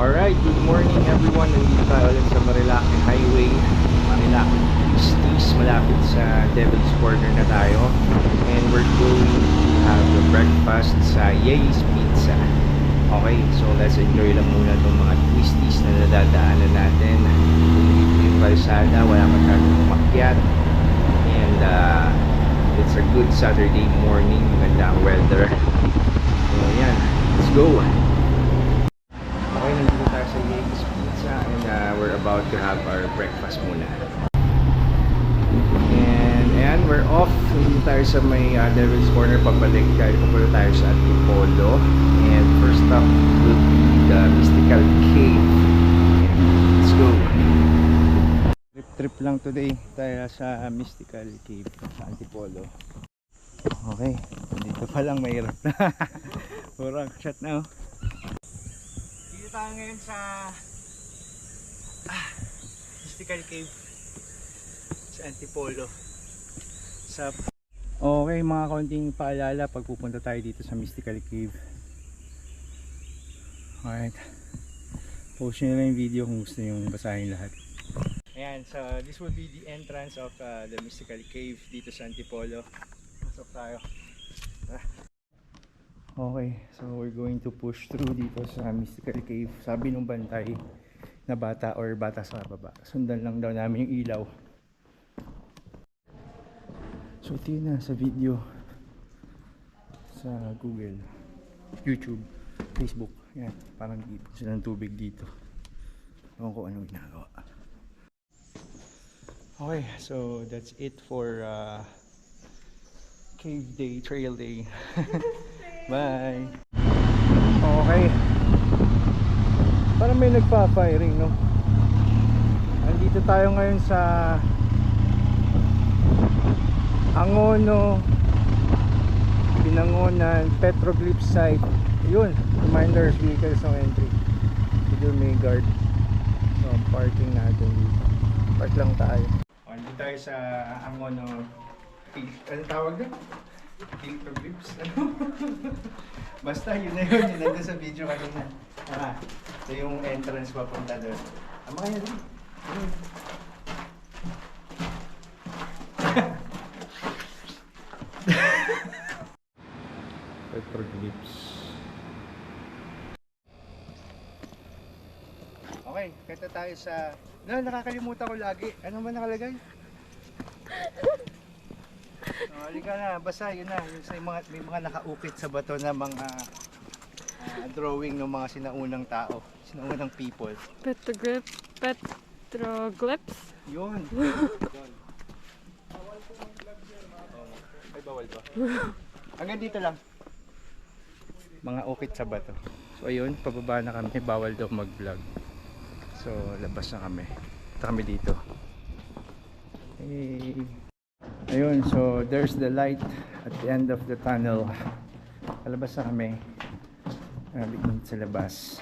Alright, good morning everyone. Nandito tayo ulit sa Marilaki Highway, Marilaki Christie's, malapit sa Devil's Corner na tayo. And we're going to have a breakfast sa Ye's Pizza. Okay, so let's enjoy lang muna itong mga twisties na nadadaanan natin. Yung kalsada, wala masyadong umakyat. And it's a good Saturday morning, maganda ang weather. So yan, let's go! Okay, nandito tayo sa Ye's Pizza and we're about to have our breakfast muna. And we're off. Nandito tayo sa may Devil's Corner, pabalik tayo. Papunta tayo sa Antipolo. And first stop will be the Mystical Cave. Let's go! Trip lang today tayo sa Mystical Cave sa Antipolo. Okay, dito pa lang mahirap na. Purang shot na oh. Dito tayo ngayon sa Mystical Cave sa Antipolo. Okay, mga konting paalala pag pupunta tayo dito sa Mystical Cave. Alright, post nyo na yung video kung gusto nyo basahin lahat. Ayan, so this will be the entrance of the Mystical Cave dito sa Antipolo. Pasok tayo. Okay, so we're going to push through dito sa Mystical Cave. Sabi nung bantay na bata or bata sa baba, sundan lang daw namin yung ilaw. So ito yun na sa video sa Google, YouTube, Facebook. Yan, parang dito sila ng tubig dito. Ewan ko anong ginagawa. Okay, so that's it for cave day, trail day. Bye! Okay, parang may nagpa-firing, no? Andito tayo ngayon sa Angono, Binangonan, Petroglyph site. Yun, reminders, vehicles no entry. Dito may guard. So, parking natin dito. Park lang tayo. Dito tayo sa Angono. Anong tawag doon? Petroglyphs? Basta yun na yun. Yun nandun sa video kanina. Ito yung entrance papunta doon. Tama kaya doon. Petroglyphs. Okay, kanta tayo sa... nakakalimutan ko lagi. Ano ba nakalagay? Halika na, basta yun na. Yung sa may mga nakaukit sa bato na mga drawing ng mga sinaunang tao. Sinaunang people. Petroglyphs? Yun. Ay, bawal ba? Hanggang dito lang. Mga ukit sa bato. So ayun, pababa na kami. Bawal daw mag-vlog. So labas na kami. Punta kami dito. Hey. Ayun, so there's the light at the end of the tunnel. Palabas na kami. Sa labas.